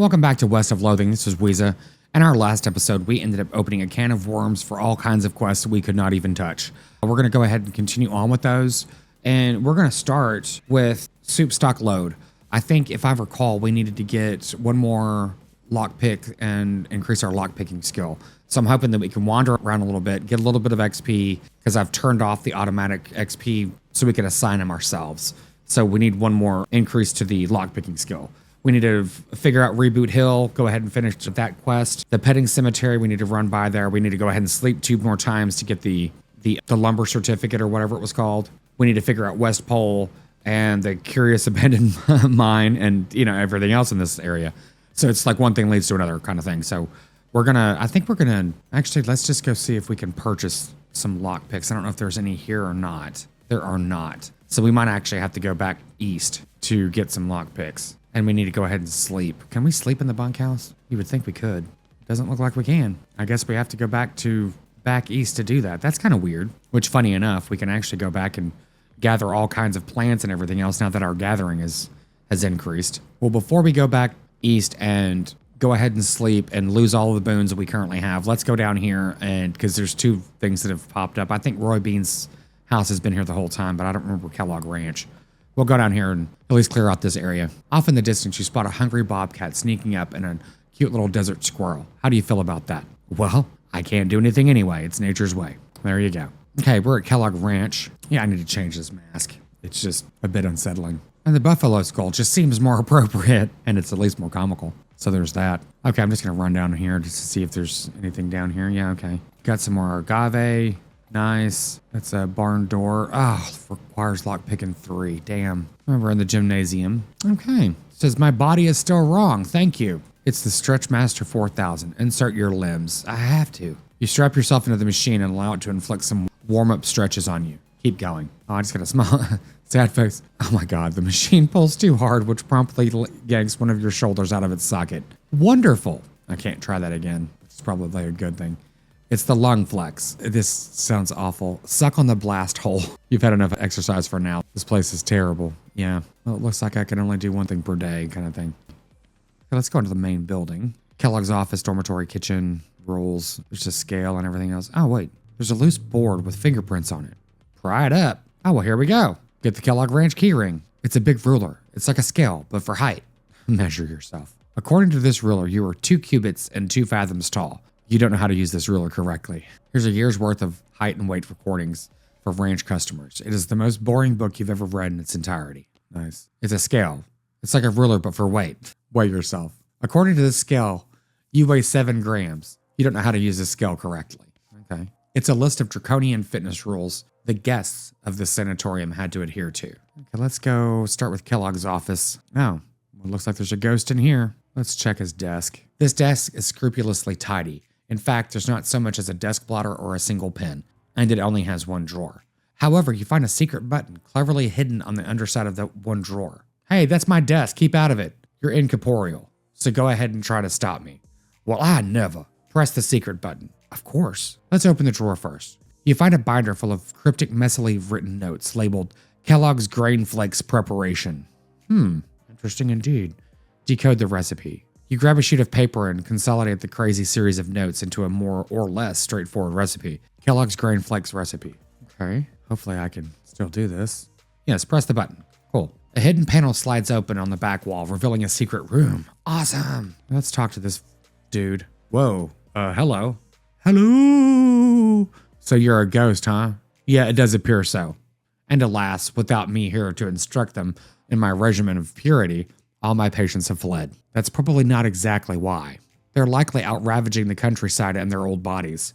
Welcome back to West of Loathing. This is Weeza. In our last episode, we ended up opening a can of worms for all kinds of quests we could not even touch. We're going to go ahead and continue on with those, and we're going to start with soup stock load. I think, if I recall, we needed to get one more lockpick and increase our lockpicking skill. So I'm hoping that we can wander around a little bit, get a little bit of XP, because I've turned off the automatic XP so we can assign them ourselves. So we need one more increase to the lockpicking skill. We need to figure out Reboot Hill, go ahead and finish that quest. The petting cemetery, we need to run by there. We need to go ahead and sleep 2 more times to get the lumber certificate or whatever it was called. We need to figure out West Pole and the curious abandoned mine and, you know, everything else in this area. So it's like one thing leads to another kind of thing. So actually, let's just go see if we can purchase some lockpicks. I don't know if there's any here or not. There are not. So we might actually have to go back east to get some lockpicks. And we need to go ahead and sleep. Can we sleep in the bunkhouse? You would think we could. Doesn't look like we can. I guess we have to go back east to do that. That's kind of weird. Which, funny enough, we can actually go back and gather all kinds of plants and everything else now that our gathering has increased. Well, before we go back east and go ahead and sleep and lose all of the boons that we currently have, let's go down here, and because there's 2 things that have popped up. I think Roy Bean's house has been here the whole time, but I don't remember Kellogg Ranch. We'll go down here and at least clear out this area. Off in the distance, you spot a hungry bobcat sneaking up and a cute little desert squirrel. How do you feel about that? Well, I can't do anything anyway. It's nature's way. There you go. Okay, we're at Kellogg Ranch. Yeah, I need to change this mask. It's just a bit unsettling. And the buffalo skull just seems more appropriate, and it's at least more comical. So there's that. Okay, I'm just going to run down here just to see if there's anything down here. Yeah, okay. Got some more agave. Nice. That's a barn door. Oh, requires lockpicking 3. Damn. Remember in the gymnasium. Okay. Says my body is still wrong. Thank you. It's the Stretch Master 4000. Insert your limbs. I have to. You strap yourself into the machine and allow it to inflict some warm-up stretches on you. Keep going. Oh, I just got a small sad face. Oh my God. The machine pulls too hard, which promptly yanks one of your shoulders out of its socket. Wonderful. I can't try that again. It's probably a good thing. It's the lung flex. This sounds awful. Suck on the blast hole. You've had enough exercise for now. This place is terrible. Yeah. Well, it looks like I can only do one thing per day kind of thing. Okay, let's go into the main building. Kellogg's office, dormitory, kitchen, rolls. There's a scale and everything else. Oh, wait. There's a loose board with fingerprints on it. Pry it up. Oh, well, here we go. Get the Kellogg Ranch keyring. It's a big ruler. It's like a scale, but for height. Measure yourself. According to this ruler, you are 2 cubits and 2 fathoms tall. You don't know how to use this ruler correctly. Here's a year's worth of height and weight recordings for ranch customers. It is the most boring book you've ever read in its entirety. Nice. It's a scale. It's like a ruler, but for weight. Weigh yourself. According to this scale, you weigh 7 grams. You don't know how to use this scale correctly. Okay. It's a list of draconian fitness rules the guests of the sanatorium had to adhere to. Okay, let's go start with Kellogg's office. Oh, well, it looks like there's a ghost in here. Let's check his desk. This desk is scrupulously tidy. In fact, there's not so much as a desk blotter or a single pen, and it only has 1 drawer. However, you find a secret button cleverly hidden on the underside of the 1 drawer. Hey, that's my desk. Keep out of it. You're incorporeal, so go ahead and try to stop me. Well, I never. Press the secret button. Of course. Let's open the drawer first. You find a binder full of cryptic, messily written notes labeled Kellogg's Grain Flakes Preparation. Interesting indeed. Decode the recipe. You grab a sheet of paper and consolidate the crazy series of notes into a more or less straightforward recipe. Kellogg's Grain Flakes recipe. Okay, hopefully I can still do this. Yes, press the button. Cool. A hidden panel slides open on the back wall, revealing a secret room. Awesome. Let's talk to this dude. Whoa. Hello. Hello. So you're a ghost, huh? Yeah, it does appear so. And alas, without me here to instruct them in my regimen of purity, all my patients have fled. That's probably not exactly why. They're likely out ravaging the countryside in their old bodies.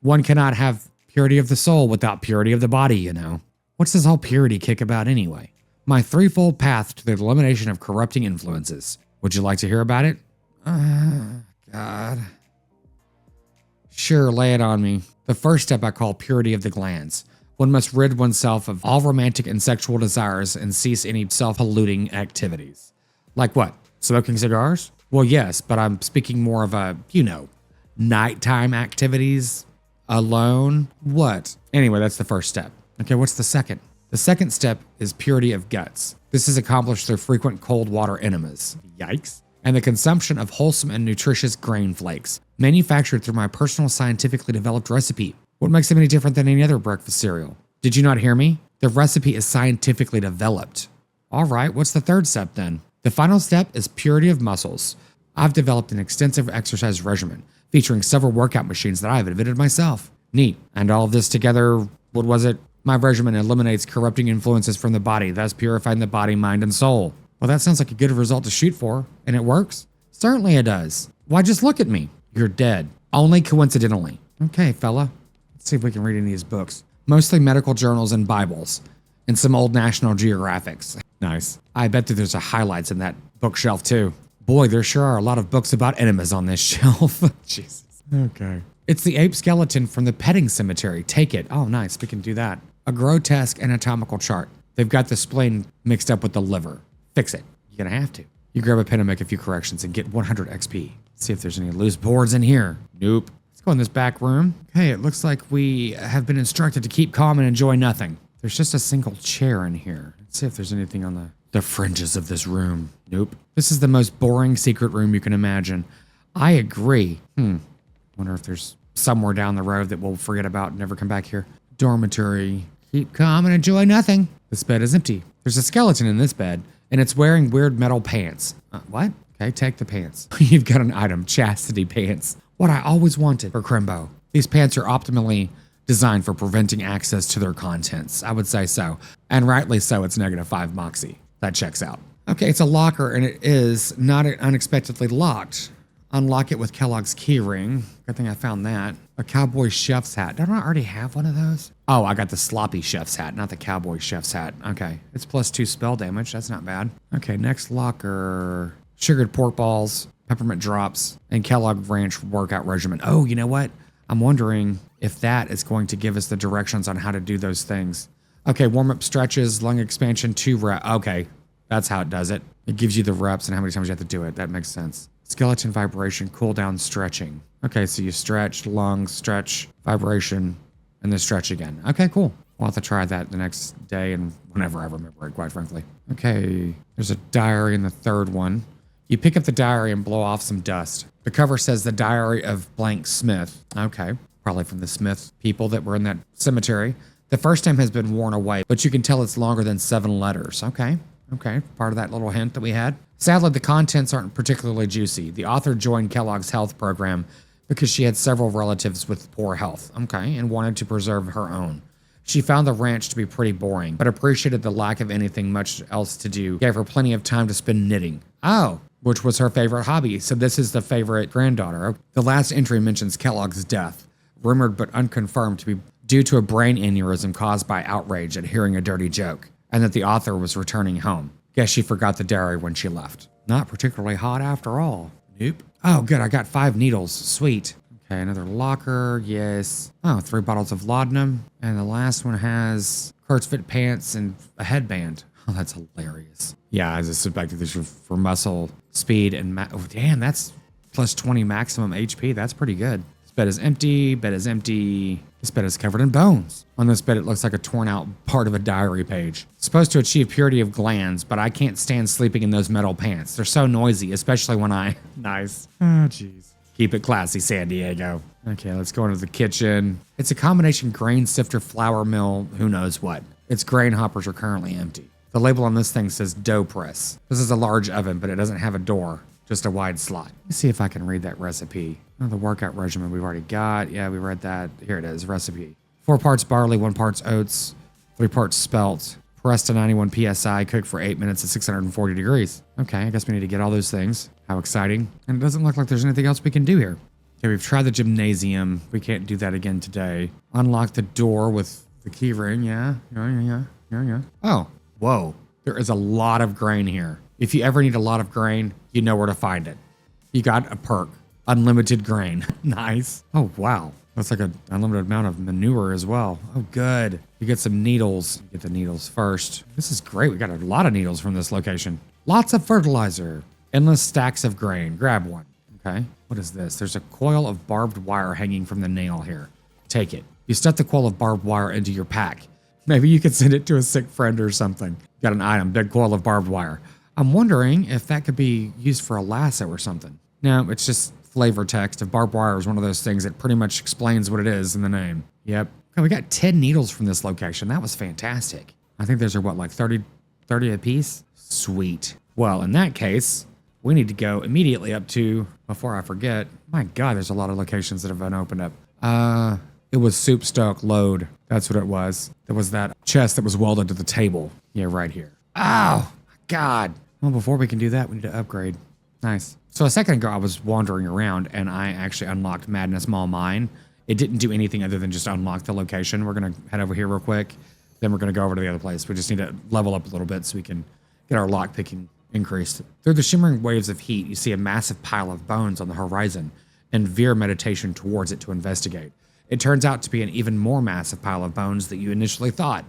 One cannot have purity of the soul without purity of the body, you know. What's this whole purity kick about anyway? My 3-fold path to the elimination of corrupting influences. Would you like to hear about it? God. Sure, lay it on me. The first step I call purity of the glands. One must rid oneself of all romantic and sexual desires and cease any self-polluting activities. Like what? Smoking cigars? Well, yes, but I'm speaking more of a, nighttime activities, alone. What? Anyway, that's the first step. Okay, what's the second? The second step is purity of guts. This is accomplished through frequent cold water enemas. Yikes. and the consumption of wholesome and nutritious grain flakes, manufactured through my personal scientifically developed recipe. What makes them any different than any other breakfast cereal? Did you not hear me? The recipe is scientifically developed. All right, what's the third step then? The final step is purity of muscles. I've developed an extensive exercise regimen featuring several workout machines that I've invented myself. Neat. And all of this together, what was it? My regimen eliminates corrupting influences from the body, thus purifying the body, mind, and soul. Well, that sounds like a good result to shoot for, and it works? Certainly it does. Why, just look at me. You're dead. Only coincidentally. Okay, fella. Let's see if we can read any of these books. Mostly medical journals and Bibles, and some old National Geographics. Nice. I bet that there's a highlights in that bookshelf too. Boy, there sure are a lot of books about enemas on this shelf. Jesus. Okay. It's the ape skeleton from the petting cemetery. Take it. Oh, nice. We can do that. A grotesque anatomical chart. They've got the spleen mixed up with the liver. Fix it. You're gonna have to. You grab a pen and make a few corrections and get 100 XP. See if there's any loose boards in here. Nope. Let's go in this back room. Okay, it looks like we have been instructed to keep calm and enjoy nothing. There's just a single chair in here. Let's see if there's anything on the fringes of this room. Nope. This is the most boring secret room you can imagine. I agree. Wonder if there's somewhere down the road that we'll forget about and never come back here. Dormitory. Keep calm and enjoy nothing. This bed is empty. There's a skeleton in this bed, and it's wearing weird metal pants. What? Okay, take the pants. You've got an item, chastity pants. What I always wanted for Crimbo. These pants are optimally designed for preventing access to their contents. I would say so. And rightly so, it's -5 Moxie. That checks out. Okay, it's a locker, and it is not unexpectedly locked. Unlock it with Kellogg's key ring. Good thing I found that. A cowboy chef's hat. Don't I already have one of those? Oh, I got the sloppy chef's hat, not the cowboy chef's hat. Okay, it's +2 spell damage. That's not bad. Okay, next locker. Sugared pork balls, peppermint drops, and Kellogg Ranch workout regimen. Oh, you know what? I'm wondering if that is going to give us the directions on how to do those things. Okay, warm-up stretches, lung expansion, 2 reps. Okay, that's how it does it. It gives you the reps and how many times you have to do it. That makes sense. Skeleton vibration, cool down stretching. Okay, so you stretch, lung, stretch, vibration, and then stretch again. Okay, cool. We'll have to try that the next day and whenever I remember it, quite frankly. Okay, there's a diary in the third one. You pick up the diary and blow off some dust. The cover says the diary of blank Smith. Okay, probably from the Smith people that were in that cemetery. The first name has been worn away, but you can tell it's longer than 7 letters. Okay, part of that little hint that we had. Sadly, the contents aren't particularly juicy. The author joined Kellogg's health program because she had several relatives with poor health, and wanted to preserve her own. She found the ranch to be pretty boring, but appreciated the lack of anything much else to do. Gave her plenty of time to spend knitting. Oh, which was her favorite hobby. So this is the favorite granddaughter. The last entry mentions Kellogg's death, rumored but unconfirmed to be due to a brain aneurysm caused by outrage at hearing a dirty joke, and that the author was returning home. Guess she forgot the diary when she left. Not particularly hot after all. Nope. Oh, good. I got 5 needles. Sweet. Okay, another locker. Yes. Oh, 3 bottles of laudanum. And the last one has Kurt's fit pants and a headband. Oh, that's hilarious. Yeah, I just suspected this for muscle, speed, and oh, damn, that's +20 maximum HP. That's pretty good. This bed is empty. Bed is empty. This bed is covered in bones. On this bed, it looks like a torn out part of a diary page. It's supposed to achieve purity of glands, but I can't stand sleeping in those metal pants. They're so noisy, especially when I... Nice. Oh, jeez. Keep it classy, San Diego. Okay, let's go into the kitchen. It's a combination grain sifter, flour mill, who knows what. Its grain hoppers are currently empty. The label on this thing says dough press. This is a large oven, but it doesn't have a door, just a wide slot. Let's see if I can read that recipe. Oh, the workout regimen we've already got. Yeah, we read that. Here it is, recipe. 4 parts barley, 1 parts oats, 3 parts spelt. Pressed to 91 PSI, cooked for 8 minutes at 640 degrees. Okay, I guess we need to get all those things. How exciting. And it doesn't look like there's anything else we can do here. Okay, we've tried the gymnasium. We can't do that again today. Unlock the door with the key ring. Yeah. Oh, whoa. There is a lot of grain here. If you ever need a lot of grain, you know where to find it. You got a perk. Unlimited grain. Nice. Oh, wow. That's like an unlimited amount of manure as well. Oh, good. You get some needles. Get the needles first. This is great. We got a lot of needles from this location. Lots of fertilizer. Endless stacks of grain. Grab one. Okay. What is this? There's a coil of barbed wire hanging from the nail here. Take it. You stuff the coil of barbed wire into your pack. Maybe you could send it to a sick friend or something. Got an item. Big coil of barbed wire. I'm wondering if that could be used for a lasso or something. No, it's just flavor text. If barbed wire is one of those things that pretty much explains what it is in the name. Yep. Okay, we got 10 needles from this location. That was fantastic. I think those are what, like 30 a piece? Sweet. Well, in that case, we need to go immediately up to, before I forget, my God, there's a lot of locations that have been opened up. It was soup stock load. That's what it was. There was that chest that was welded to the table. Yeah, right here. Oh, my God. Well, before we can do that, we need to upgrade. Nice. So a second ago, I was wandering around and I actually unlocked Madness Mall Mine. It didn't do anything other than just unlock the location. We're going to head over here real quick. Then we're going to go over to the other place. We just need to level up a little bit so we can get our lock picking increased. Through the shimmering waves of heat, you see a massive pile of bones on the horizon and veer meditation towards it to investigate. It turns out to be an even more massive pile of bones than you initially thought.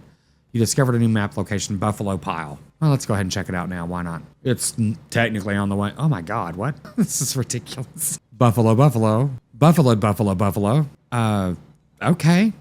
You discovered a new map location, Buffalo Pile. Well, let's go ahead and check it out now. Why not? It's technically on the way. Oh my God, what? This is ridiculous. Buffalo. Okay.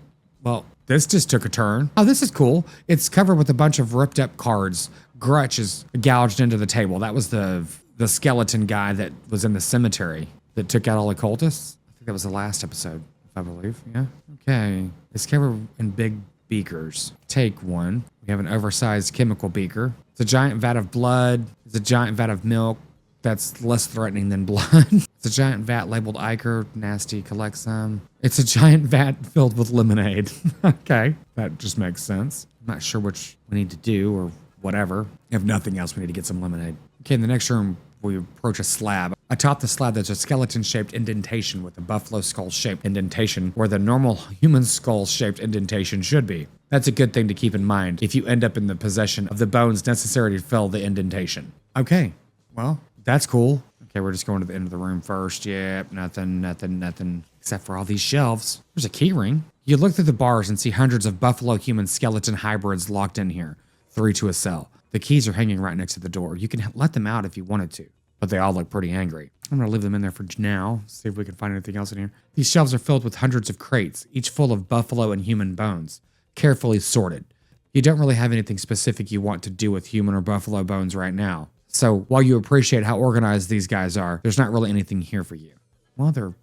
Well, this just took a turn. Oh, this is cool. It's covered with a bunch of ripped up cards. Grutch is gouged into the table. That was the skeleton guy that was in the cemetery that took out all the cultists. I think that was the last episode, I believe. Yeah. Okay. It's covered in big beakers. Take one. We have an oversized chemical beaker. It's a giant vat of blood. It's a giant vat of milk. That's less threatening than blood. It's a giant vat labeled Iker. Nasty. Collect some. It's a giant vat filled with lemonade. Okay. That just makes sense. I'm not sure which we need to do or whatever. If nothing else, we need to get some lemonade. Okay, in the next room, we approach a slab. Atop the slab, there's a skeleton-shaped indentation with a buffalo skull-shaped indentation where the normal human skull-shaped indentation should be. That's a good thing to keep in mind if you end up in the possession of the bones necessary to fill the indentation. Okay, well, that's cool. Okay, we're just going to the end of the room first. Yep, nothing. Except for all these shelves. There's a key ring. You look through the bars and see hundreds of buffalo human skeleton hybrids locked in here. 3 to a cell. The keys are hanging right next to the door. You can let them out if you wanted to, but they all look pretty angry. I'm going to leave them in there for now, see if we can find anything else in here. These shelves are filled with hundreds of crates, each full of buffalo and human bones, carefully sorted. You don't really have anything specific you want to do with human or buffalo bones right now. So while you appreciate how organized these guys are, there's not really anything here for you. Well, there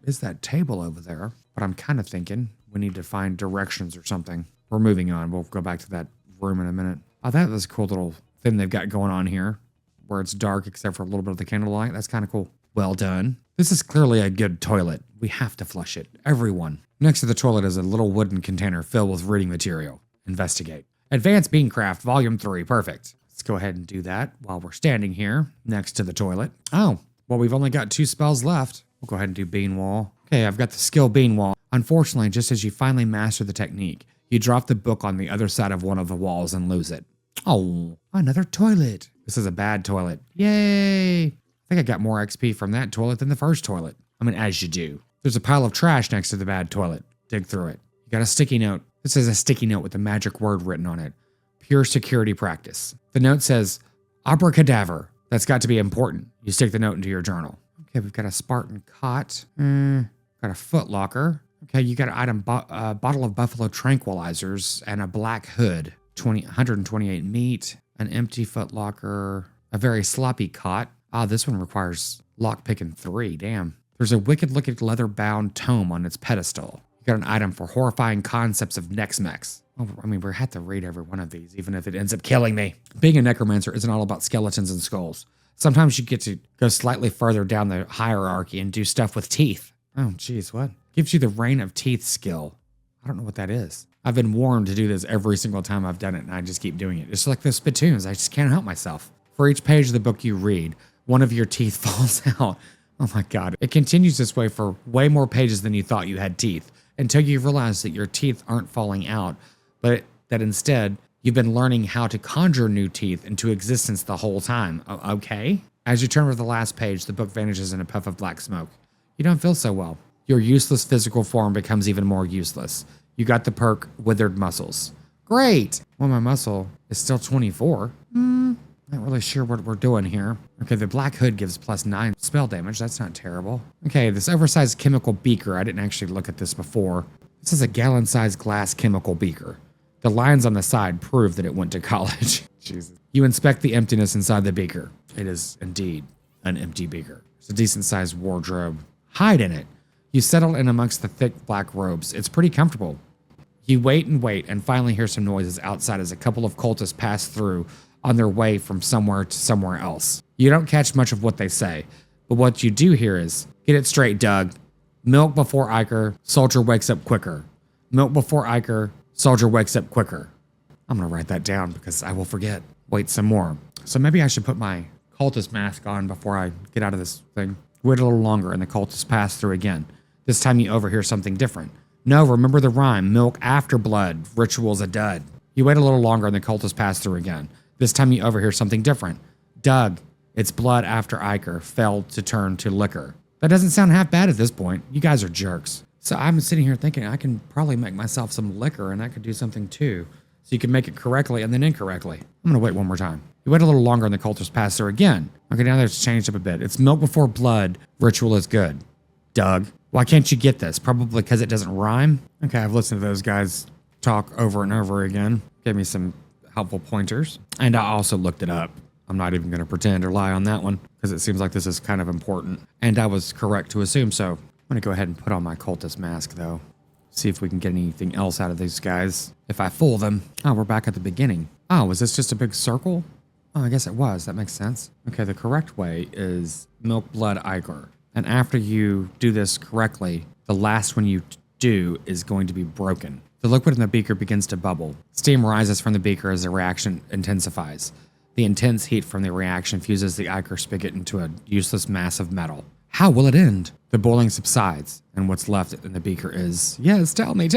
is that table over there, but I'm kind of thinking we need to find directions or something. We're moving on. We'll go back to that room in a minute. Oh, that was a cool little thing they've got going on here where it's dark except for a little bit of the candlelight. That's kind of cool. Well done. This is clearly a good toilet. We have to flush it. Everyone. Next to the toilet is a little wooden container filled with reading material. Investigate. Advanced Beancraft, Volume 3. Perfect. Let's go ahead and do that while we're standing here next to the toilet. Oh, well, we've only got 2 spells left. We'll go ahead and do Bean Wall. Okay, I've got the skill Bean Wall. Unfortunately, just as you finally master the technique, you drop the book on the other side of one of the walls and lose it. Oh, another toilet. This is a bad toilet. Yay. I think I got more XP from that toilet than the first toilet. I mean, as you do. There's a pile of trash next to the bad toilet. Dig through it. You got a sticky note. This is a sticky note with a magic word written on it. Pure security practice. The note says, abracadaver. That's got to be important. You stick the note into your journal. Okay, we've got a Spartan cot. Got a foot locker. Okay, you got an item, bottle of buffalo tranquilizers and a black hood. 128 meat, an empty foot locker, a very sloppy cot. Ah, this one requires lockpicking 3. Damn. There's a wicked-looking leather-bound tome on its pedestal. You got an item for horrifying concepts of Nex-Mex. Oh, I mean, we have to read every one of these, even if it ends up killing me. Being a necromancer isn't all about skeletons and skulls. Sometimes you get to go slightly further down the hierarchy and do stuff with teeth. Oh, geez, what? Gives you the Rain of Teeth skill. I don't know what that is. I've been warned to do this every single time I've done it, and I just keep doing it. It's like the spittoons. I just can't help myself. For each page of the book you read, one of your teeth falls out. Oh my God. It continues this way for way more pages than you thought you had teeth, until you realize that your teeth aren't falling out, but that instead, you've been learning how to conjure new teeth into existence the whole time. Okay? As you turn to the last page, the book vanishes in a puff of black smoke. You don't feel so well. Your useless physical form becomes even more useless. You got the perk Withered Muscles. Great! Well, my muscle is still 24. Not really sure what we're doing here. Okay, the black hood gives +9 spell damage. That's not terrible. Okay, this oversized chemical beaker. I didn't actually look at this before. This is a gallon-sized glass chemical beaker. The lines on the side prove that it went to college. Jesus. You inspect the emptiness inside the beaker. It is indeed an empty beaker. It's a decent-sized wardrobe. Hide in it. You settle in amongst the thick black robes. It's pretty comfortable. You wait and finally hear some noises outside as a couple of cultists pass through on their way from somewhere to somewhere else. You don't catch much of what they say, but what you do hear is, "Get it straight, Doug. Milk before Iker, soldier wakes up quicker. Milk before Iker, soldier wakes up quicker." I'm going to write that down because I will forget. Wait some more. So maybe I should put my cultist mask on before I get out of this thing. Wait a little longer and the cultists pass through again. This time you overhear something different. No, remember the rhyme, milk after blood, ritual's a dud. You wait a little longer and the cultists pass through again. This time you overhear something different. Doug, it's blood after Iker failed to turn to liquor. That doesn't sound half bad at this point. You guys are jerks. So I'm sitting here thinking I can probably make myself some liquor and I could do something too. So you can make it correctly and then incorrectly. I'm going to wait one more time. You wait a little longer and the cultists pass through again. Okay, now it's changed up a bit. It's milk before blood, ritual is good. Doug, why can't you get this? Probably because it doesn't rhyme? Okay, I've listened to those guys talk over and over again. Gave me some helpful pointers. And I also looked it up. I'm not even going to pretend or lie on that one because it seems like this is kind of important. And I was correct to assume so. I'm going to go ahead and put on my cultist mask though. See if we can get anything else out of these guys. If I fool them. Oh, we're back at the beginning. Oh, was this just a big circle? Oh, I guess it was. That makes sense. Okay, the correct way is milk blood Iker. And after you do this correctly, the last one you do is going to be broken. The liquid in the beaker begins to bubble. Steam rises from the beaker as the reaction intensifies. The intense heat from the reaction fuses the Iker spigot into a useless mass of metal. How will it end? The boiling subsides, and what's left in the beaker is, yes, tell me.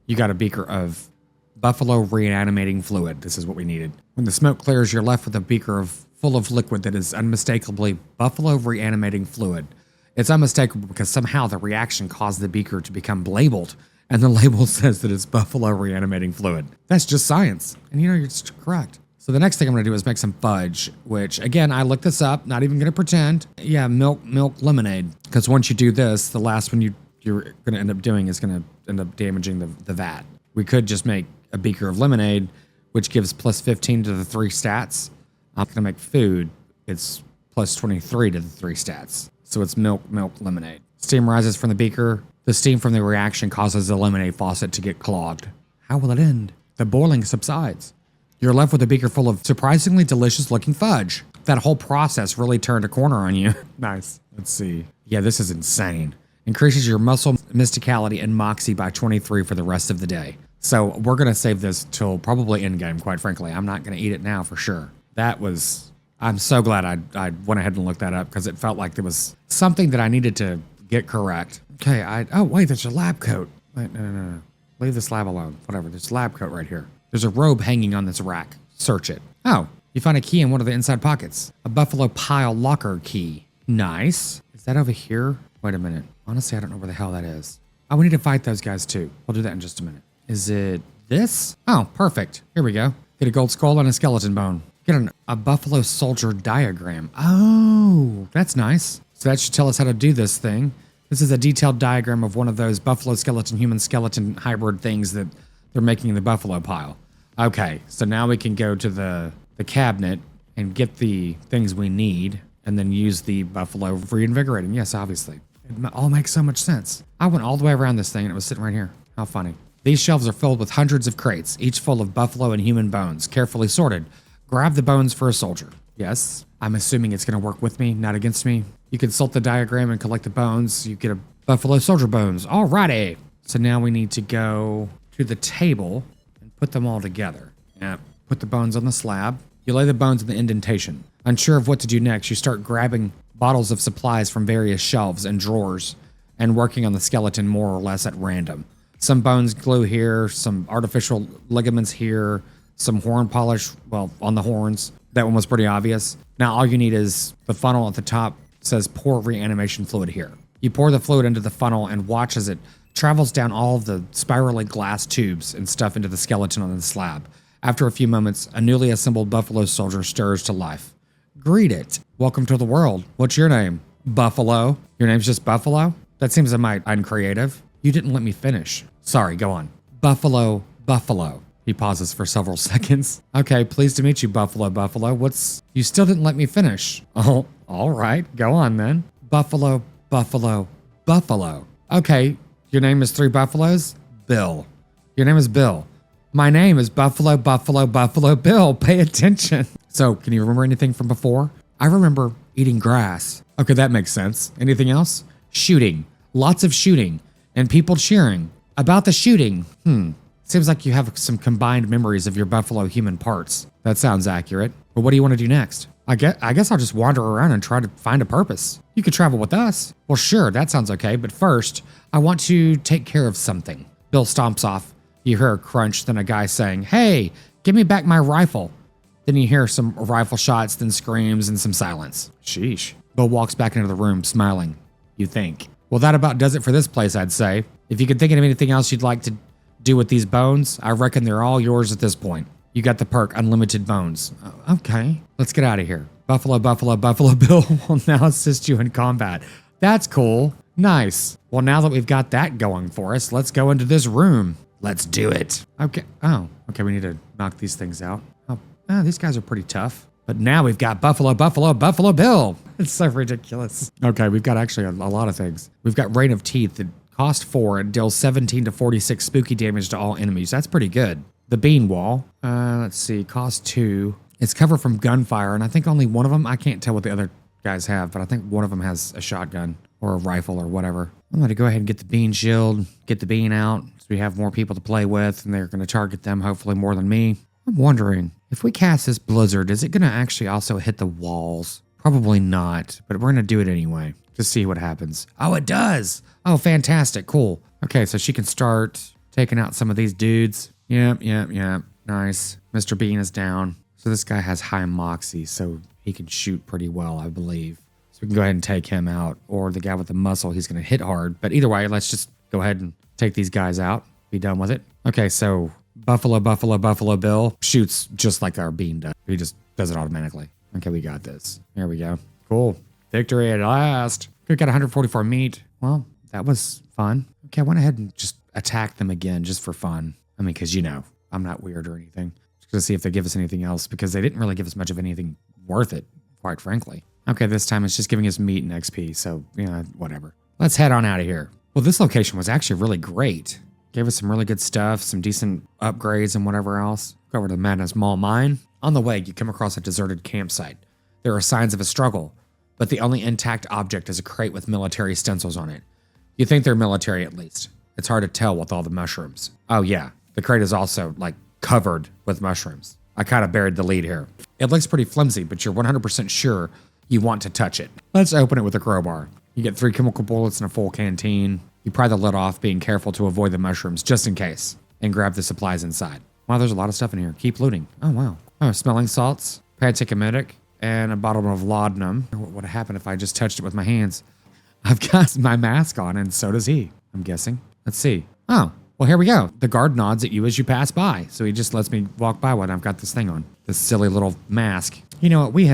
You got a beaker of buffalo reanimating fluid. This is what we needed. When the smoke clears, you're left with a beaker full of liquid that is unmistakably buffalo reanimating fluid. It's unmistakable because somehow the reaction caused the beaker to become labeled, and the label says that it's buffalo reanimating fluid. That's just science, and you're just correct. So the next thing I'm going to do is make some fudge, which, again, I looked this up, not even going to pretend. Yeah, milk lemonade. Because once you do this, the last one you're going to end up doing is going to end up damaging the vat. We could just make a beaker of lemonade, which gives plus 15 to the 3 stats. I'm going to make food. It's plus 23 to the 3 stats. So it's milk lemonade. Steam rises from the beaker. The steam from the reaction causes the lemonade faucet to get clogged. How will it end? The boiling subsides. You're left with a beaker full of surprisingly delicious looking fudge. That whole process really turned a corner on you. Nice. Let's see. Yeah, this is insane. Increases your muscle mysticality and moxie by 23 for the rest of the day. So we're going to save this till probably endgame, quite frankly. I'm not going to eat it now for sure. I'm so glad I went ahead and looked that up because it felt like there was something that I needed to get correct. Okay, oh wait, there's a lab coat. Wait, no. Leave this lab alone. Whatever, there's a lab coat right here. There's a robe hanging on this rack. Search it. Oh, you find a key in one of the inside pockets. A buffalo pile locker key. Nice. Is that over here? Wait a minute. Honestly, I don't know where the hell that is. Oh, we need to fight those guys too. We'll do that in just a minute. Is it this? Oh, perfect. Here we go. Get a gold skull and a skeleton bone. Get a buffalo soldier diagram. Oh, that's nice. So that should tell us how to do this thing. This is a detailed diagram of one of those buffalo skeleton, human skeleton hybrid things that they're making in the buffalo pile. Okay, so now we can go to the cabinet and get the things we need and then use the buffalo reinvigorating. Yes, obviously. It all makes so much sense. I went all the way around this thing and it was sitting right here. How funny. These shelves are filled with hundreds of crates, each full of buffalo and human bones, carefully sorted. Grab the bones for a soldier. Yes, I'm assuming it's going to work with me, not against me. You consult the diagram and collect the bones. You get a buffalo soldier bones. Alrighty. So now we need to go to the table and put them all together. Yeah, put the bones on the slab. You lay the bones in the indentation. Unsure of what to do next, you start grabbing bottles of supplies from various shelves and drawers and working on the skeleton more or less at random. Some bones glue here, some artificial ligaments here, some horn polish, well, on the horns. That one was pretty obvious. Now all you need is the funnel at the top says pour reanimation fluid here. You pour the fluid into the funnel and watch as it travels down all of the spirally glass tubes and stuff into the skeleton on the slab. After a few moments, a newly assembled buffalo soldier stirs to life. Greet it. Welcome to the world. What's your name? Buffalo. Your name's just Buffalo? That seems a mite uncreative. You didn't let me finish. Sorry, go on. Buffalo. He pauses for several seconds. Okay, pleased to meet you, Buffalo. You still didn't let me finish. Oh, all right. Go on then. Buffalo. Okay, your name is Three Buffaloes? Bill. Your name is Bill. My name is Buffalo Bill. Pay attention. So, can you remember anything from before? I remember eating grass. Okay, that makes sense. Anything else? Shooting. Lots of shooting. And people cheering. About the shooting. Seems like you have some combined memories of your buffalo human parts. That sounds accurate. But what do you want to do next? I guess I'll just wander around and try to find a purpose. You could travel with us. Well, sure, that sounds okay. But first, I want to take care of something. Bill stomps off. You hear a crunch, then a guy saying, "Hey, give me back my rifle." Then you hear some rifle shots, then screams, and some silence. Sheesh. Bill walks back into the room, smiling. You think. Well, that about does it for this place, I'd say. If you could think of anything else you'd like to do with these bones, I reckon they're all yours at this point. You got the perk, unlimited bones. Okay, let's get out of here. Buffalo Bill will now assist you in combat. That's cool. Nice. Well, now that we've got that going for us, let's go into this room. Let's do it. Okay. Oh, okay, we need to knock these things out. Oh, these guys are pretty tough. But now we've got Buffalo Bill. It's so ridiculous. Okay, we've got actually a lot of things. We've got Rain of Teeth that cost 4 and deals 17 to 46 spooky damage to all enemies. That's pretty good. The Bean Wall, let's see, cost 2. It's covered from gunfire, and I think only one of them, I can't tell what the other guys have, but I think one of them has a shotgun or a rifle or whatever. I'm going to go ahead and get the Bean Shield, get the Bean out, so we have more people to play with, and they're going to target them, hopefully more than me. I'm wondering, if we cast this Blizzard, is it going to actually also hit the walls? Probably not, but we're going to do it anyway, to see what happens. Oh, it does! Oh, fantastic, cool. Okay, so she can start taking out some of these dudes. Yep, nice. Mr. Bean is down. So this guy has high moxie, so he can shoot pretty well, I believe. So we can go ahead and take him out, or the guy with the muscle, he's going to hit hard. But either way, let's just go ahead and take these guys out, be done with it. Okay, so Buffalo Bill shoots just like our Bean does. He just does it automatically. Okay, we got this. There we go. Cool. Victory at last. We got 144 meat. Well, that was fun. Okay, I went ahead and just attacked them again just for fun. I mean, because, I'm not weird or anything. Just to see if they give us anything else, because they didn't really give us much of anything worth it, quite frankly. Okay, this time it's just giving us meat and XP, so, whatever. Let's head on out of here. Well, this location was actually really great. Gave us some really good stuff, some decent upgrades and whatever else. Go over to the Madness Mall Mine. On the way, you come across a deserted campsite. There are signs of a struggle, but the only intact object is a crate with military stencils on it. You think they're military at least. It's hard to tell with all the mushrooms. Oh yeah, the crate is also, covered with mushrooms. I kind of buried the lead here. It looks pretty flimsy, but you're 100% sure you want to touch it. Let's open it with a crowbar. You get 3 chemical bullets and a full canteen. You pry the lid off, being careful to avoid the mushrooms just in case, and grab the supplies inside. Wow, there's a lot of stuff in here. Keep looting. Oh, wow. Oh, smelling salts, pantychimitic, and a bottle of laudanum. What would happen if I just touched it with my hands? I've got my mask on, and so does he, I'm guessing. Let's see. Oh, well, here we go. The guard nods at you as you pass by, so he just lets me walk by when I've got this thing on. This silly little mask. You know what? We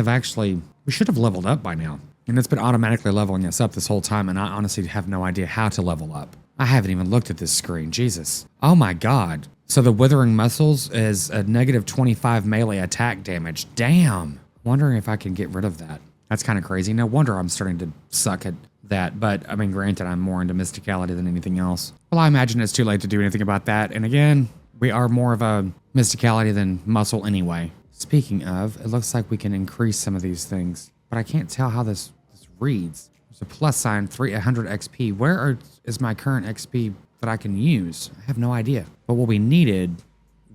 should have leveled up by now. And it's been automatically leveling us up this whole time, and I honestly have no idea how to level up. I haven't even looked at this screen. Jesus. Oh my God. So the Withering Muscles is a negative 25 melee attack damage. Damn. Wondering if I can get rid of that. That's kind of crazy. No wonder I'm starting to suck at that. But, I mean, granted, I'm more into mysticality than anything else. Well, I imagine it's too late to do anything about that. And again, we are more of a mysticality than muscle anyway. Speaking of, it looks like we can increase some of these things. But I can't tell how this reads. There's a plus sign, 300 XP. Where is my current XP that I can use? I have no idea. But what we needed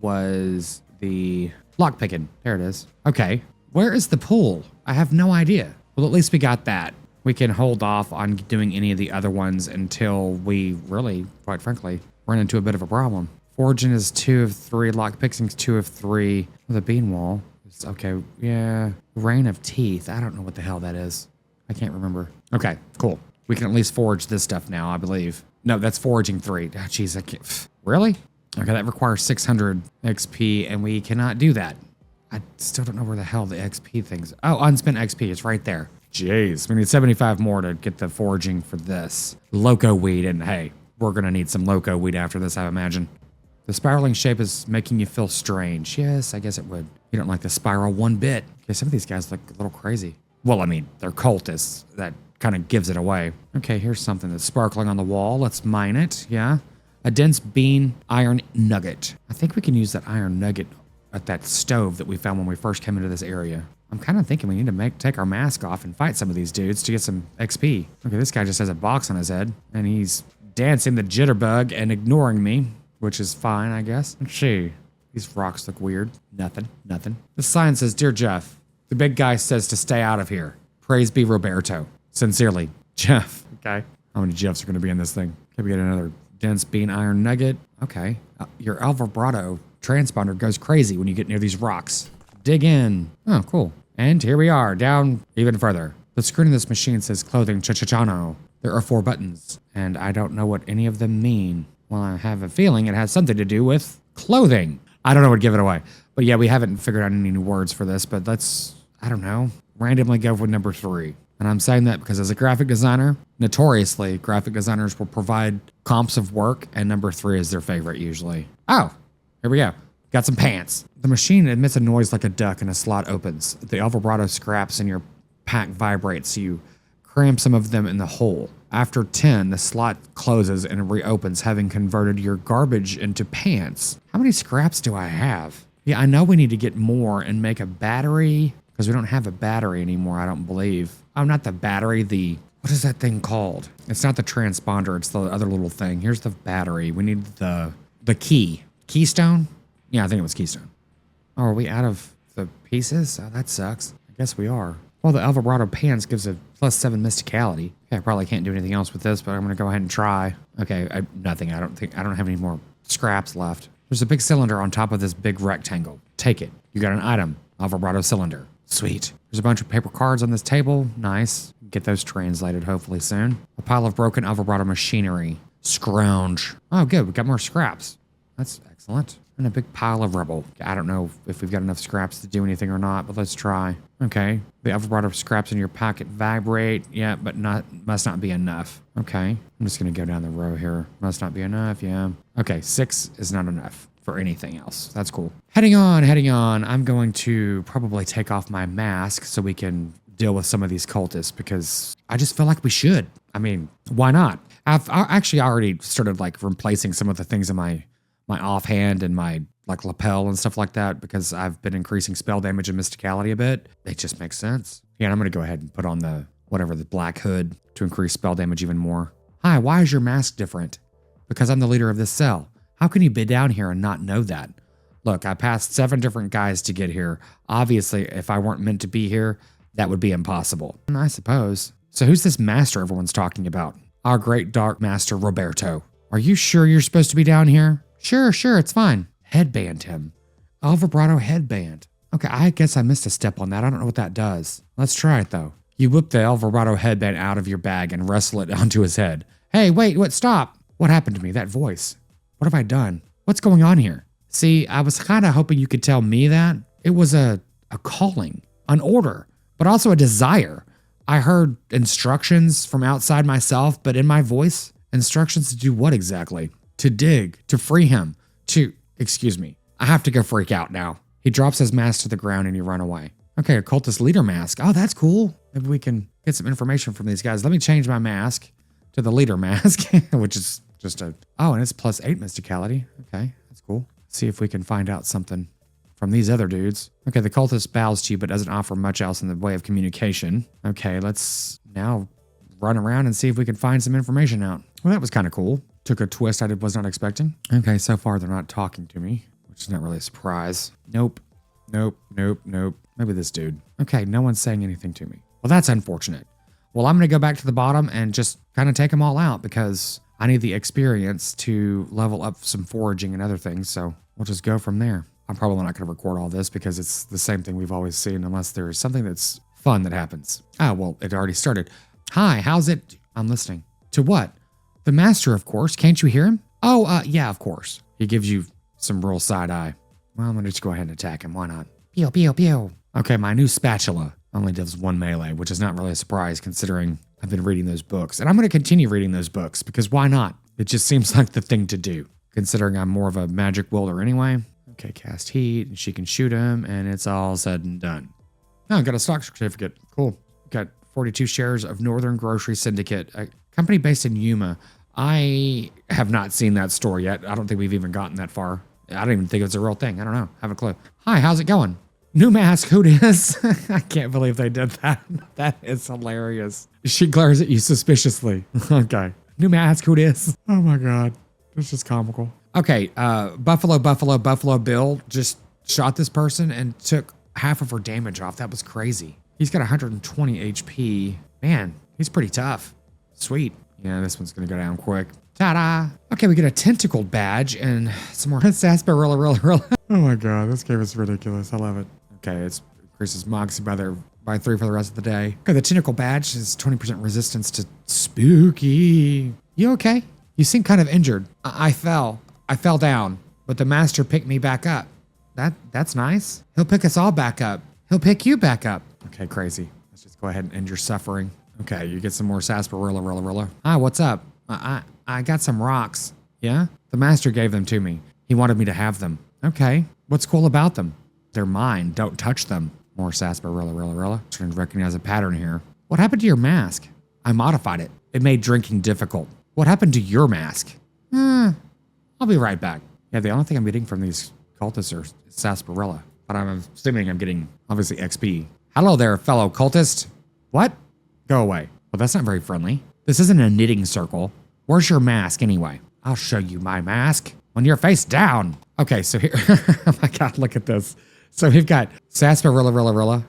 was the lockpicking. There it is. Okay. Where is the pool? I have no idea. Well, at least we got that. We can hold off on doing any of the other ones until we really, quite frankly, run into a bit of a problem. Foraging is 2 of 3. Lockpicking is 2 of 3. The Bean Wall. Okay, yeah. Rain of Teeth. I don't know what the hell that is. I can't remember. Okay, cool. We can at least forage this stuff now, I believe. No, that's foraging 3. Oh, jeez, I can't. Really? Okay, that requires 600 XP, and we cannot do that. I still don't know where the hell the XP things. Oh, unspent XP. It's right there. Jeez, we need 75 more to get the foraging for this. Loco weed, and hey, we're going to need some loco weed after this, I imagine. The spiraling shape is making you feel strange. Yes, I guess it would. You don't like the spiral one bit. Okay, some of these guys look a little crazy. Well, I mean, they're cultists. That kind of gives it away. Okay, here's something that's sparkling on the wall. Let's mine it. Yeah. A dense bean iron nugget. I think we can use that iron nugget at that stove that we found when we first came into this area. I'm kind of thinking we need to take our mask off and fight some of these dudes to get some XP. Okay, this guy just has a box on his head, and he's dancing the jitterbug and ignoring me, which is fine, I guess. Let's see. These rocks look weird. Nothing. The sign says, Dear Jeff, the big guy says to stay out of here. Praise be Roberto. Sincerely, Jeff. Okay. How many Jeffs are going to be in this thing? Can we get another dense bean iron nugget? Okay. Your El Vibrato transponder goes crazy when you get near these rocks. Dig in. Oh, cool. And here we are, down even further. The screen of this machine says clothing chachachano. There are 4 buttons, and I don't know what any of them mean. Well, I have a feeling it has something to do with clothing. I don't know what to give it away. But yeah, we haven't figured out any new words for this, but let's, I don't know, randomly go with number 3. And I'm saying that because as a graphic designer, notoriously, graphic designers will provide comps of work, and number 3 is their favorite usually. Oh, here we go. Got some pants. The machine emits a noise like a duck and a slot opens. The El Vibrato scraps in your pack vibrates, so you cram some of them in the hole. After 10, the slot closes and reopens, having converted your garbage into pants. How many scraps do I have? Yeah, I know we need to get more and make a battery, because we don't have a battery anymore, I don't believe. Oh, not the battery, what is that thing called? It's not the transponder, it's the other little thing. Here's the battery. We need the key. Keystone? Yeah, I think it was keystone. Oh, are we out of the pieces? Oh, that sucks. I guess we are. Well, the El Vibrato pants gives a +7 mysticality. Okay, I probably can't do anything else with this, but I'm gonna go ahead and try. Okay, nothing. I don't have any more scraps left. There's a big cylinder on top of this big rectangle. Take it. You got an item. El Vibrato cylinder. Sweet. There's a bunch of paper cards on this table. Nice. Get those translated hopefully soon. A pile of broken El Vibrato machinery. Scrounge. Oh, good. We got more scraps. That's excellent. And a big pile of rubble. I don't know if we've got enough scraps to do anything or not, but let's try. Okay. The El Vibrato scraps in your pocket vibrate. Yeah, but must not be enough. Okay. I'm just going to go down the row here. Must not be enough. Yeah. Okay. 6 is not enough for anything else. That's cool. Heading on. I'm going to probably take off my mask so we can deal with some of these cultists, because I just feel like we should. I mean, why not? I've actually already started like replacing some of the things in my offhand and my like lapel and stuff like that, because I've been increasing spell damage and mysticality a bit. It just makes sense. Yeah, and I'm going to go ahead and put on the black hood to increase spell damage even more. Hi, why is your mask different? Because I'm the leader of this cell. How can you be down here and not know that? Look, I passed 7 different guys to get here. Obviously, if I weren't meant to be here, that would be impossible. I suppose. So who's this master everyone's talking about? Our great dark master, Roberto. Are you sure you're supposed to be down here? Sure, it's fine. Headband him. El Vibrato headband. Okay, I guess I missed a step on that. I don't know what that does. Let's try it though. You whip the El Vibrato headband out of your bag and wrestle it onto his head. Hey, wait, stop. What happened to me? That voice. What have I done? What's going on here? See, I was kind of hoping you could tell me that. It was a calling, an order, but also a desire. I heard instructions from outside myself, but in my voice, instructions to do what exactly? To dig, to free him, excuse me, I have to go freak out now. He drops his mask to the ground and you run away. Okay, occultist leader mask. Oh, that's cool. Maybe we can get some information from these guys. Let me change my mask to the leader mask, which is just and it's +8 mysticality. Okay, that's cool. Let's see if we can find out something from these other dudes. Okay, the cultist bows to you but doesn't offer much else in the way of communication. Okay, let's now run around and see if we can find some information out. Well, that was kind of cool. Took a twist I was not expecting. Okay, so far they're not talking to me, which is not really a surprise. Nope. Maybe this dude. Okay, no one's saying anything to me. Well, that's unfortunate. Well, I'm going to go back to the bottom and just kind of take them all out because I need the experience to level up some foraging and other things, so we'll just go from there. I'm probably not going to record all this because it's the same thing we've always seen unless there's something that's fun that happens. Oh, well, it already started. Hi, how's it? I'm listening. To what? The master, of course. Can't you hear him? Oh, yeah, of course. He gives you some real side eye. Well, I'm going to just go ahead and attack him. Why not? Pew, pew, pew. Okay, my new spatula only does 1 melee, which is not really a surprise considering I've been reading those books. And I'm going to continue reading those books because why not? It just seems like the thing to do. considering I'm more of a magic wielder anyway. Okay, cast heat, and she can shoot him, and it's all said and done. Oh, got a stock certificate. Cool. Got 42 shares of Northern Grocery Syndicate, a company based in Yuma. I have not seen that store yet. I don't think we've even gotten that far. I don't even think it's a real thing. I don't know. Have a clue. Hi, how's it going? New mask, who dis? I can't believe they did that. That is hilarious. She glares at you suspiciously. Okay. New mask, who dis? Oh my God. This is comical. Okay, Buffalo Bill just shot this person and took half of her damage off. That was crazy. He's got 120 HP. Man, he's pretty tough. Sweet. Yeah, this one's gonna go down quick. Ta-da! Okay, we get a tentacled badge and some more sarsaparilla. Oh my God, this game is ridiculous. I love it. Okay, it increases moxie by 3 for the rest of the day. Okay, the tentacle badge is 20% resistance to spooky. You okay? You seem kind of injured. I fell down, but the master picked me back up. That's nice. He'll pick us all back up. He'll pick you back up. Okay, crazy. Let's just go ahead and end your suffering. Okay, you get some more sarsaparilla. Hi, what's up? I got some rocks. Yeah? The master gave them to me. He wanted me to have them. Okay. What's cool about them? They're mine. Don't touch them. More sarsaparilla. Trying to recognize a pattern here. What happened to your mask? I modified it. It made drinking difficult. What happened to your mask? I'll be right back. Yeah, the only thing I'm getting from these cultists are sarsaparilla. But I'm assuming I'm getting, obviously, XP. Hello there, fellow cultist. What? Go away. Well, that's not very friendly. This isn't a knitting circle. Where's your mask anyway? I'll show you my mask. On your face down. Okay, so here, oh my God, look at this. So we've got sarsaparilla,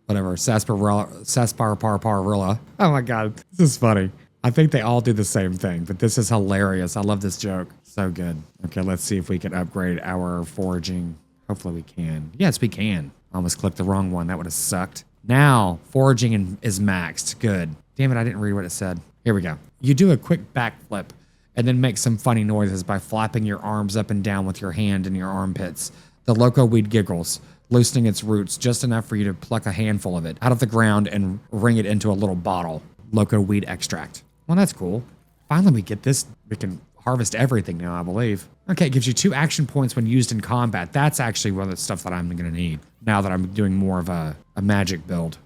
whatever, sarsaparilla. Oh my God, this is funny. I think they all do the same thing, but this is hilarious. I love this joke. So good. Okay, let's see if we can upgrade our foraging. Hopefully we can. Yes, we can. Almost clicked the wrong one. That would have sucked. Now, foraging is maxed. Good. Damn it, I didn't read what it said. Here we go. You do a quick backflip and then make some funny noises by flapping your arms up and down with your hand in your armpits. The loco weed giggles, loosening its roots just enough for you to pluck a handful of it out of the ground and wring it into a little bottle. Loco weed extract. Well, that's cool. Finally, we get this. We can harvest everything now, I believe. Okay, it gives you 2 action points when used in combat. That's actually one of the stuff that I'm going to need now that I'm doing more of a magic build,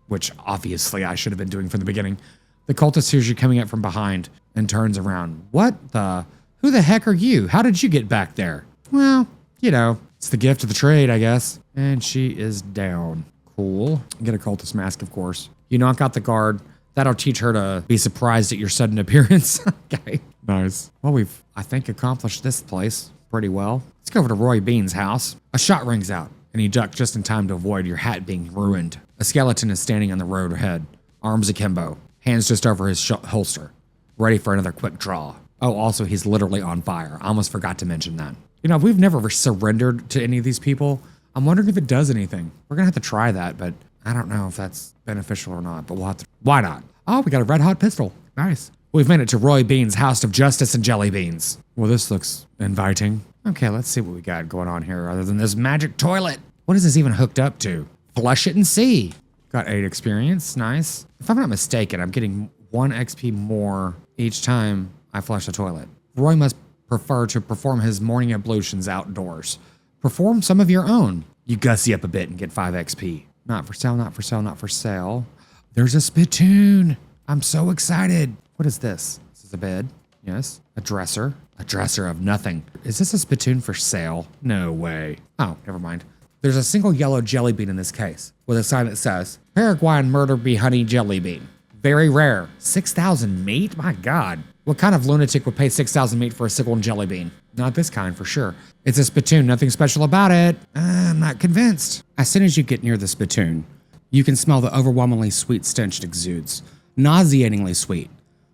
which obviously I should have been doing from the beginning. The cultist hears you coming up from behind and turns around. What the? Who the heck are you? How did you get back there? Well, you know, it's the gift of the trade, I guess. And she is down. Cool. Get a cultist mask, of course. You knock out the guard. That'll teach her to be surprised at your sudden appearance. Okay. Nice. Well, we've, I think, accomplished this place pretty well. Let's go over to Roy Bean's house. A shot rings out, and he ducked just in time to avoid your hat being ruined. A skeleton is standing on the road ahead, arms akimbo, hands just over his holster, ready for another quick draw. Oh, also, he's literally on fire. I almost forgot to mention that. You know, we've never surrendered to any of these people. I'm wondering if it does anything. We're going to have to try that, but I don't know if that's beneficial or not, but we'll have to. Why not? Oh, we got a red hot pistol. Nice. We've made it to Roy Bean's House of Justice and Jelly Beans. Well, this looks inviting. Okay, let's see what we got going on here other than this magic toilet. What is this even hooked up to? Flush it and see. Got 8 experience. Nice. If I'm not mistaken, I'm getting 1 XP more each time I flush the toilet. Roy must prefer to perform his morning ablutions outdoors. Perform some of your own. You gussy up a bit and get 5 XP. Not for sale, not for sale, not for sale. There's a spittoon. I'm so excited. What is this? This is a bed. Yes. A dresser. A dresser of nothing. Is this a spittoon for sale? No way. Oh, never mind. There's a single yellow jelly bean in this case with a sign that says, Paraguayan murder bee honey jelly bean. Very rare. 6,000 meat? My God. What kind of lunatic would pay 6,000 meat for a single jelly bean? Not this kind for sure. It's a spittoon. Nothing special about it. I'm not convinced. As soon as you get near the spittoon, you can smell the overwhelmingly sweet stench it exudes. Nauseatingly sweet.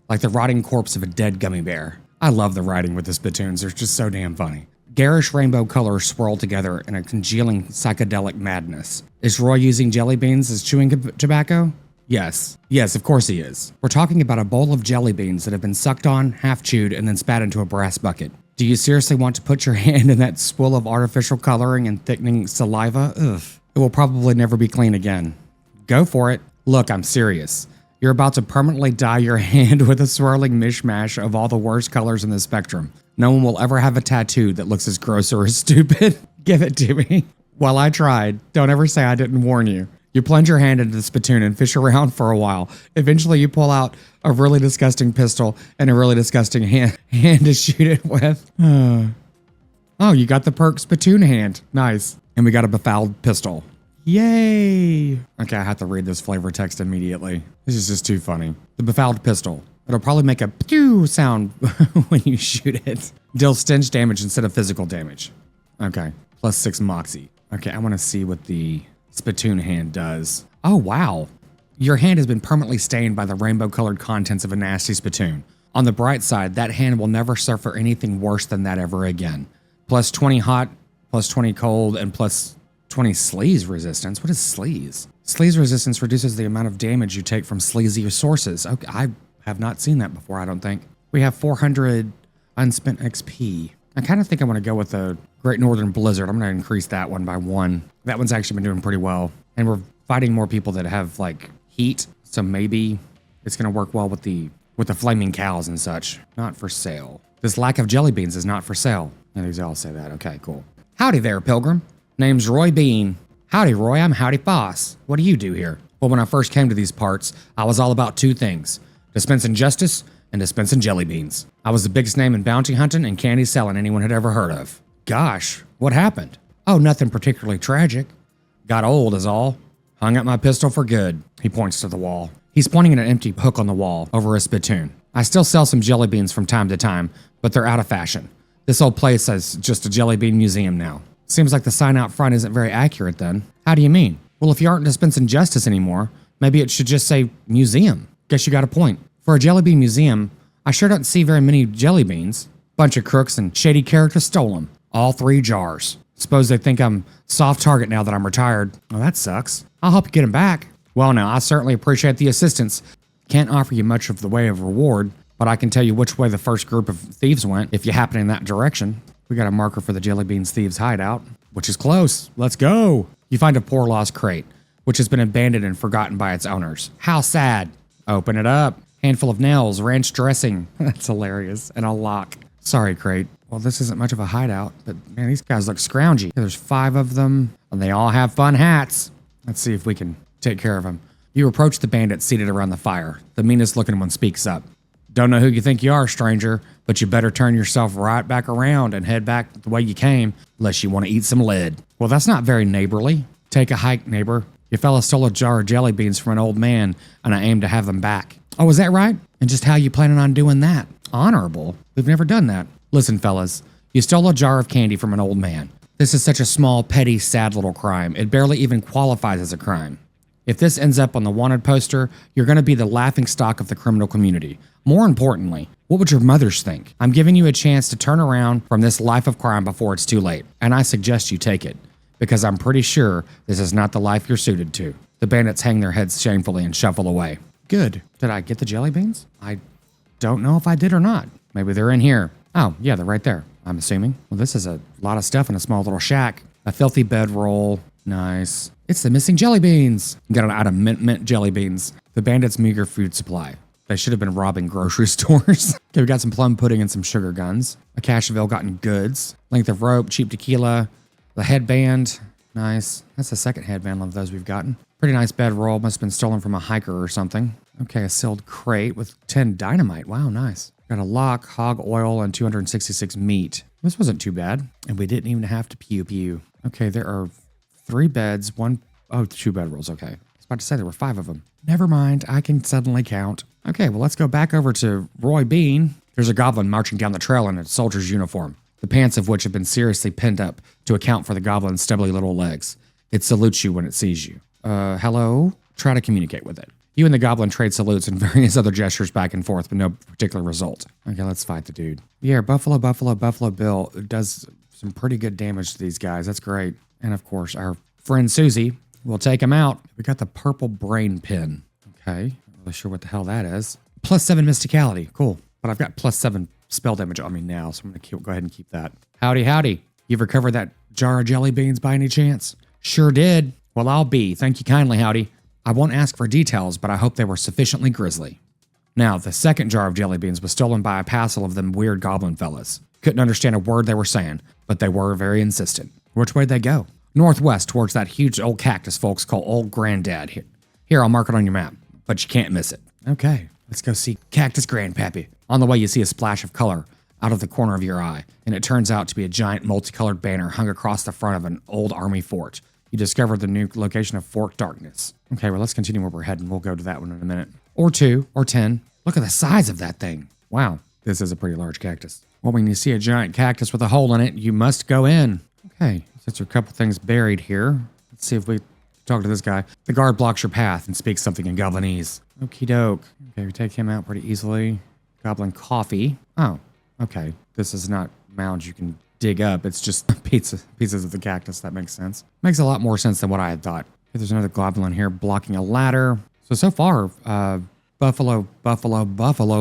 Like the rotting corpse of a dead gummy bear. I love the writing with the spittoons. They're just so damn funny. Garish rainbow colors swirl together in a congealing psychedelic madness. Is Roy using jelly beans as chewing tobacco? Yes. Yes, of course he is. We're talking about a bowl of jelly beans that have been sucked on, half chewed, and then spat into a brass bucket. Do you seriously want to put your hand in that swill of artificial coloring and thickening saliva? Ugh. It will probably never be clean again. Go for it. Look, I'm serious. You're about to permanently dye your hand with a swirling mishmash of all the worst colors in the spectrum. No one will ever have a tattoo that looks as gross or as stupid. Give it to me. Well, I tried. Don't ever say I didn't warn you. You plunge your hand into the spittoon and fish around for a while. Eventually, you pull out a really disgusting pistol and a really disgusting hand to shoot it with. Oh, you got the perk spittoon hand. Nice. And we got a befouled pistol. Yay. Okay, I have to read this flavor text immediately. This is just too funny. The befouled pistol. It'll probably make a pew sound when you shoot it. Deal stench damage instead of physical damage. Okay, plus 6 moxie. Okay, I want to see what the spittoon hand does. Oh, wow. Your hand has been permanently stained by the rainbow-colored contents of a nasty spittoon. On the bright side, that hand will never suffer anything worse than that ever again. Plus 20 hot, plus 20 cold, and plus 20 sleaze resistance. What is sleaze? Sleaze resistance reduces the amount of damage you take from sleazy sources. Okay, I have not seen that before, I don't think. We have 400 unspent XP. I kind of think I want to go with the Great Northern Blizzard. I'm going to increase that one by 1. That one's actually been doing pretty well. And we're fighting more people that have like heat, so maybe it's going to work well with the flaming cows and such. Not for sale. This lack of jelly beans is not for sale. And these all say that. Okay, cool. Howdy there, Pilgrim. Name's Roy Bean. Howdy, Roy. I'm Howdy Boss. What do you do here? Well, when I first came to these parts, I was all about 2 things. Dispensing justice and dispensing jelly beans. I was the biggest name in bounty hunting and candy selling anyone had ever heard of. Gosh, what happened? Oh, nothing particularly tragic. Got old is all. Hung up my pistol for good. He points to the wall. He's pointing at an empty hook on the wall over a spittoon. I still sell some jelly beans from time to time, but they're out of fashion. This old place is just a jelly bean museum now. Seems like the sign out front isn't very accurate then. How do you mean? Well, if you aren't dispensing justice anymore, maybe it should just say museum. Guess you got a point. For a jelly bean museum, I sure don't see very many jelly beans. Bunch of crooks and shady characters stole them. All 3 jars. Suppose they think I'm soft target now that I'm retired. Well, that sucks. I'll help you get them back. Well, now, I certainly appreciate the assistance. Can't offer you much of the way of reward, but I can tell you which way the first group of thieves went if you happen in that direction. We got a marker for the Jelly Beans Thieves hideout, which is close. Let's go. You find a poor lost crate, which has been abandoned and forgotten by its owners. How sad. Open it up. Handful of nails, ranch dressing. That's hilarious. And a lock. Sorry, crate. Well, this isn't much of a hideout, but man, these guys look scroungy. There's 5 of them, and they all have fun hats. Let's see if we can take care of them. You approach the bandits seated around the fire. The meanest looking one speaks up. Don't know who you think you are, stranger, but you better turn yourself right back around and head back the way you came, unless you want to eat some lead. Well, that's not very neighborly. Take a hike, neighbor. Your fella stole a jar of jelly beans from an old man, and I aim to have them back. Oh, is that right? And just how you planning on doing that? Honorable? We've never done that. Listen, fellas, you stole a jar of candy from an old man. This is such a small, petty, sad little crime. It barely even qualifies as a crime. If this ends up on the wanted poster, you're going to be the laughingstock of the criminal community. More importantly, what would your mothers think? I'm giving you a chance to turn around from this life of crime before it's too late, and I suggest you take it, because I'm pretty sure this is not the life you're suited to. The bandits hang their heads shamefully and shuffle away. Good. Did I get the jelly beans? I don't know if I did or not. Maybe they're in here. Oh, yeah, they're right there, I'm assuming. Well, this is a lot of stuff in a small little shack. A filthy bedroll. Nice. It's the missing jelly beans. Got it out of mint jelly beans. The bandits' meager food supply. They should have been robbing grocery stores. Okay, we got some plum pudding and some sugar guns. A cache of ill-gotten goods. Length of rope, cheap tequila. The headband. Nice. That's the second headband of those we've gotten. Pretty nice bedroll. Must have been stolen from a hiker or something. Okay, a sealed crate with 10 dynamite. Wow, nice. Got a lock, hog oil, and 266 meat. This wasn't too bad. And we didn't even have to pew. Okay, there are 3 beds, 2 bedrolls, okay. I was about to say there were 5 of them. Never mind, I can suddenly count. Okay, well, let's go back over to Roy Bean. There's a goblin marching down the trail in a soldier's uniform, the pants of which have been seriously pinned up to account for the goblin's stubbly little legs. It salutes you when it sees you. Hello? Try to communicate with it. You and the goblin trade salutes and various other gestures back and forth, but no particular result. Okay, let's fight the dude. Yeah, Buffalo Bill does some pretty good damage to these guys. That's great. And of course, our friend Susie will take him out. We got the purple brain pin. Okay, not really sure what the hell that is. Plus 7 mysticality. Cool. But I've got plus 7 spell damage on me now, so I'm going to go ahead and keep that. Howdy. You've recovered that jar of jelly beans by any chance? Sure did. Well, I'll be. Thank you kindly, Howdy. I won't ask for details, but I hope they were sufficiently grisly. Now, the second jar of jelly beans was stolen by a passel of them weird goblin fellas. Couldn't understand a word they were saying, but they were very insistent. Which way'd they go? Northwest towards that huge old cactus folks call Old Granddad. Here, I'll mark it on your map, but you can't miss it. Okay, let's go see Cactus Grandpappy. On the way, you see a splash of color out of the corner of your eye, and it turns out to be a giant multicolored banner hung across the front of an old army fort. You discover the new location of Fort Darkness. Okay, well, let's continue where we're heading. We'll go to that one in a minute. Or 2, or 10. Look at the size of that thing. Wow, this is a pretty large cactus. Well, when you see a giant cactus with a hole in it, you must go in. Okay, since there are a couple things buried here, let's see if we talk to this guy. The guard blocks your path and speaks something in Goblinese. Okie doke. Okay, we take him out pretty easily. Goblin coffee. Oh, okay. This is not mounds you can dig up. It's just pieces of the cactus. That makes sense. Makes a lot more sense than what I had thought. Okay, there's another goblin here blocking a ladder. So far, Buffalo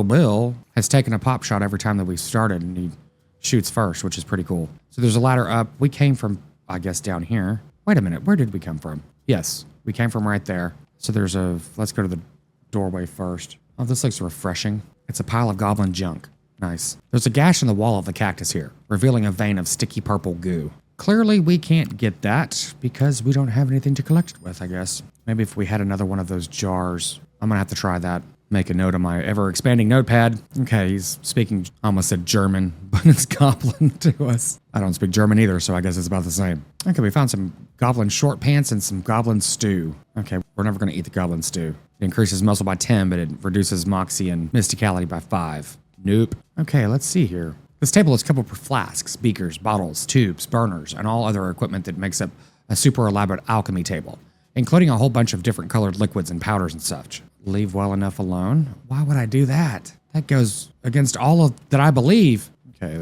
Bill has taken a pop shot every time that we started, and he shoots first, which is pretty cool. So there's a ladder up. We came from, I guess, down here. Wait a minute. Where did we come from? Yes, we came from right there. So let's go to the doorway first. Oh, this looks refreshing. It's a pile of goblin junk. Nice. There's a gash in the wall of the cactus here, revealing a vein of sticky purple goo. Clearly, we can't get that because we don't have anything to collect it with, I guess. Maybe if we had another one of those jars. I'm going to have to try that. Make a note on my ever-expanding notepad. Okay, he's speaking, I almost said German, but it's goblin to us. I don't speak German either, so I guess it's about the same. Okay, we found some goblin short pants and some goblin stew. Okay, we're never going to eat the goblin stew. It increases muscle by 10, but it reduces moxie and mysticality by 5. Nope. Okay, let's see here. This table is coupled with flasks, beakers, bottles, tubes, burners, and all other equipment that makes up a super elaborate alchemy table, including a whole bunch of different colored liquids and powders and such. Leave well enough alone? Why would I do that? That goes against all of that I believe. Okay,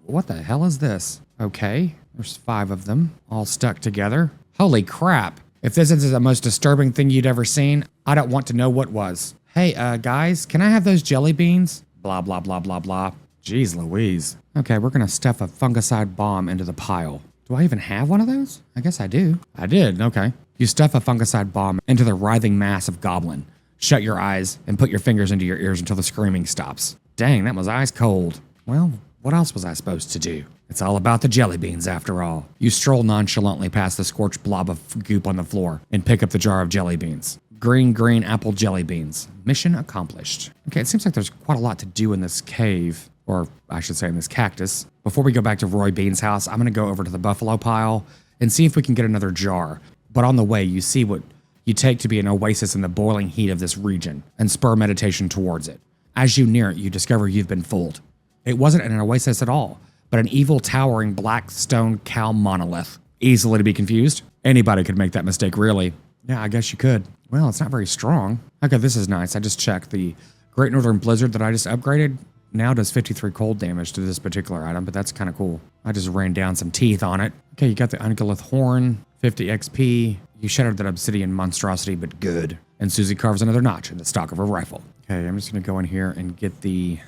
what the hell is this? Okay, there's 5 of them, all stuck together. Holy crap. If this is the most disturbing thing you'd ever seen, I don't want to know what was. Hey, guys, can I have those jelly beans? Blah, blah, blah, blah, blah. Jeez Louise. Okay, we're gonna stuff a fungicide bomb into the pile. Do I even have one of those? I guess I do. I did, okay. You stuff a fungicide bomb into the writhing mass of goblin. Shut your eyes and put your fingers into your ears until the screaming stops. Dang, that was ice cold. Well, what else was I supposed to do? It's all about the jelly beans after all. You stroll nonchalantly past the scorched blob of goop on the floor and pick up the jar of jelly beans. Green apple jelly beans. Mission accomplished. Okay, it seems like there's quite a lot to do in this cave, or I should say in this cactus. Before we go back to Roy Bean's house, I'm gonna go over to the buffalo pile and see if we can get another jar. But on the way, you see what you take to be an oasis in the boiling heat of this region and spur meditation towards it. As you near it, you discover you've been fooled. It wasn't an oasis at all, but an evil, towering black stone cow monolith. Easily to be confused. Anybody could make that mistake, really. Yeah, I guess you could. Well, it's not very strong. Okay, this is nice. I just checked. The Great Northern Blizzard that I just upgraded now does 53 cold damage to this particular item, but that's kind of cool. I just ran down some teeth on it. Okay, you got the Ungolith Horn, 50 XP. You shattered that obsidian monstrosity, but good. And Susie carves another notch in the stock of her rifle. Okay, I'm just gonna go in here and get the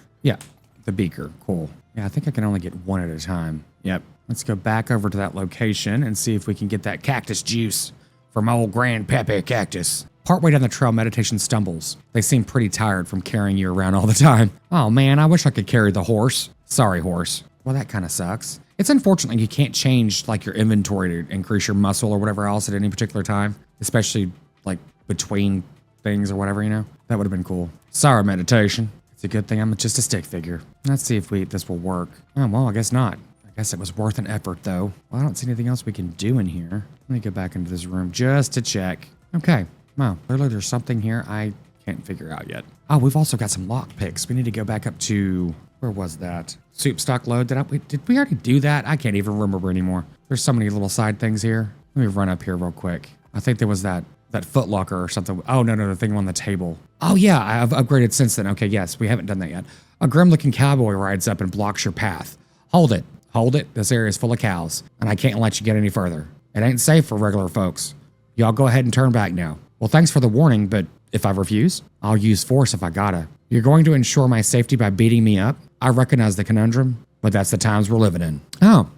beaker. Cool. Yeah, I think I can only get one at a time. Yep. Let's go back over to that location and see if we can get that cactus juice from old Grandpappy Cactus. Partway down the trail, meditation stumbles. They seem pretty tired from carrying you around all the time. Oh man, I wish I could carry the horse. Sorry, horse. Well, that kind of sucks. It's unfortunate you can't change like your inventory to increase your muscle or whatever else at any particular time, especially like between things or whatever, you know? That would have been cool. Sorry, meditation. It's a good thing I'm just a stick figure. Let's see if this will work. Oh, well, I guess not. I guess it was worth an effort, though. Well, I don't see anything else we can do in here. Let me go back into this room just to check. Okay. Well, clearly there's something here I can't figure out yet. Oh, we've also got some lock picks. We need to go back up to... Where was that? Soup stock load. Did we already do that? I can't even remember anymore. There's so many little side things here. Let me run up here real quick. I think there was that Foot Locker or something. Oh, no, the thing on the table. Oh, yeah, I've upgraded since then. Okay, yes, we haven't done that yet. A grim-looking cowboy rides up and blocks your path. Hold it. Hold it. This area is full of cows, and I can't let you get any further. It ain't safe for regular folks. Y'all go ahead and turn back now. Well, thanks for the warning, but if I refuse, I'll use force if I gotta. You're going to ensure my safety by beating me up? I recognize the conundrum, but that's the times we're living in. Oh,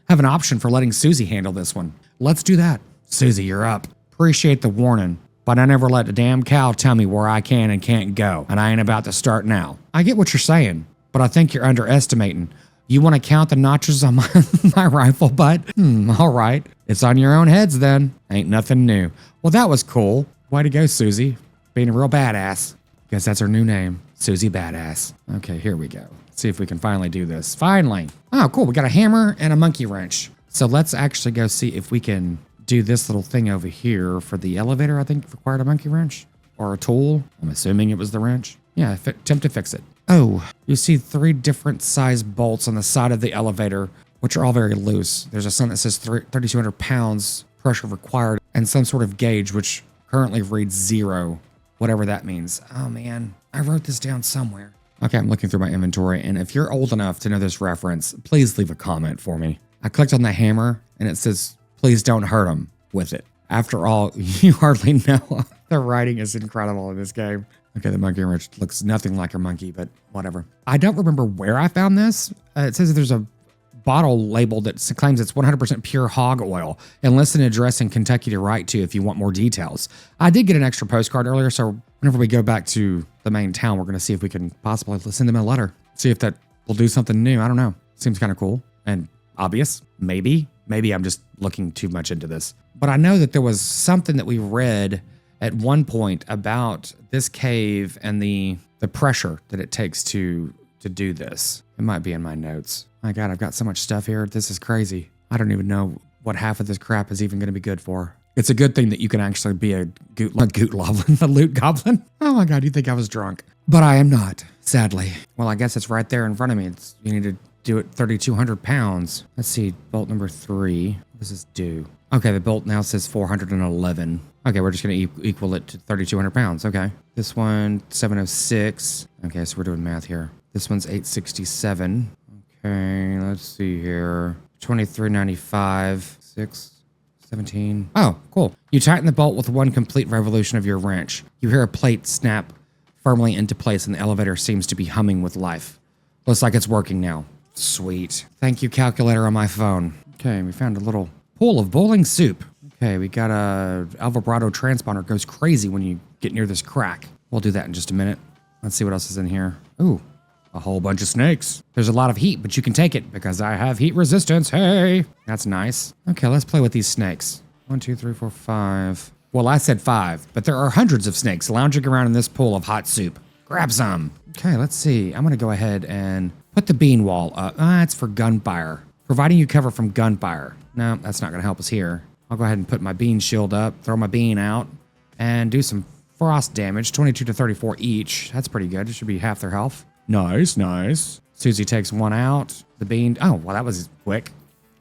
I have an option for letting Susie handle this one. Let's do that. Susie, you're up. Appreciate the warning, but I never let a damn cow tell me where I can and can't go, and I ain't about to start now. I get what you're saying, but I think you're underestimating You want to count the notches on my, my rifle butt? All right. It's on your own heads then. Ain't nothing new. Well, that was cool. Way to go, Susie. Being a real badass. Guess that's her new name. Susie Badass. Okay, here we go. Let's see if we can finally do this. Finally. Oh, cool. We got a hammer and a monkey wrench. So let's actually go see if we can do this little thing over here for the elevator. I think it required a monkey wrench or a tool. I'm assuming it was the wrench. Yeah, attempt to fix it. Oh, you see 3 different size bolts on the side of the elevator, which are all very loose. There's a sign that says 3,200 pounds pressure required and some sort of gauge, which currently reads 0, whatever that means. Oh man, I wrote this down somewhere. Okay, I'm looking through my inventory, and if you're old enough to know this reference, please leave a comment for me. I clicked on the hammer, and it says, please don't hurt him with it. After all, you hardly know. The writing is incredible in this game. Okay, the monkey wrench looks nothing like a monkey, but whatever. I don't remember where I found this. It says that there's a bottle label that claims it's 100% pure hog oil and lists an address in Kentucky to write to if you want more details. I did get an extra postcard earlier, so whenever we go back to the main town, we're going to see if we can possibly send them a letter. See if that will do something new. I don't know. Seems kind of cool and obvious. Maybe I'm just looking too much into this. But I know that there was something that we read at one point about this cave and the pressure that it takes to do this. It might be in my notes. My God, I've got so much stuff here. This is crazy. I don't even know what half of this crap is even going to be good for. It's a good thing that you can actually be a loot goblin. Oh my God, you'd think I was drunk. But I am not, sadly. Well, I guess it's right there in front of me. You need to do it 3,200 pounds. Let's see, bolt number 3. What does this do? Okay, the bolt now says 411. Okay, we're just going to equal it to 3,200 pounds. Okay. This one, 706. Okay, so we're doing math here. This one's 867. Okay, let's see here. 2395. 6. 17. Oh, cool. You tighten the bolt with one complete revolution of your wrench. You hear a plate snap firmly into place and the elevator seems to be humming with life. Looks like it's working now. Sweet. Thank you, calculator on my phone. Okay, we found a little pool of boiling soup. Okay, we got a El Vibrato transponder. Goes crazy when you get near this crack. We'll do that in just a minute. Let's see what else is in here. Ooh, a whole bunch of snakes. There's a lot of heat, but you can take it because I have heat resistance. Hey, that's nice. Okay, let's play with these snakes. 1, 2, 3, 4, 5. Well, I said 5, but there are hundreds of snakes lounging around in this pool of hot soup. Grab some. Okay, let's see. I'm going to go ahead and put the bean wall up. It's for gunfire. Providing you cover from gunfire. No, that's not going to help us here. I'll go ahead and put my bean shield up, throw my bean out, and do some frost damage. 22 to 34 each. That's pretty good. It should be half their health. Nice, nice. Susie takes one out. The bean. Oh, well, that was quick.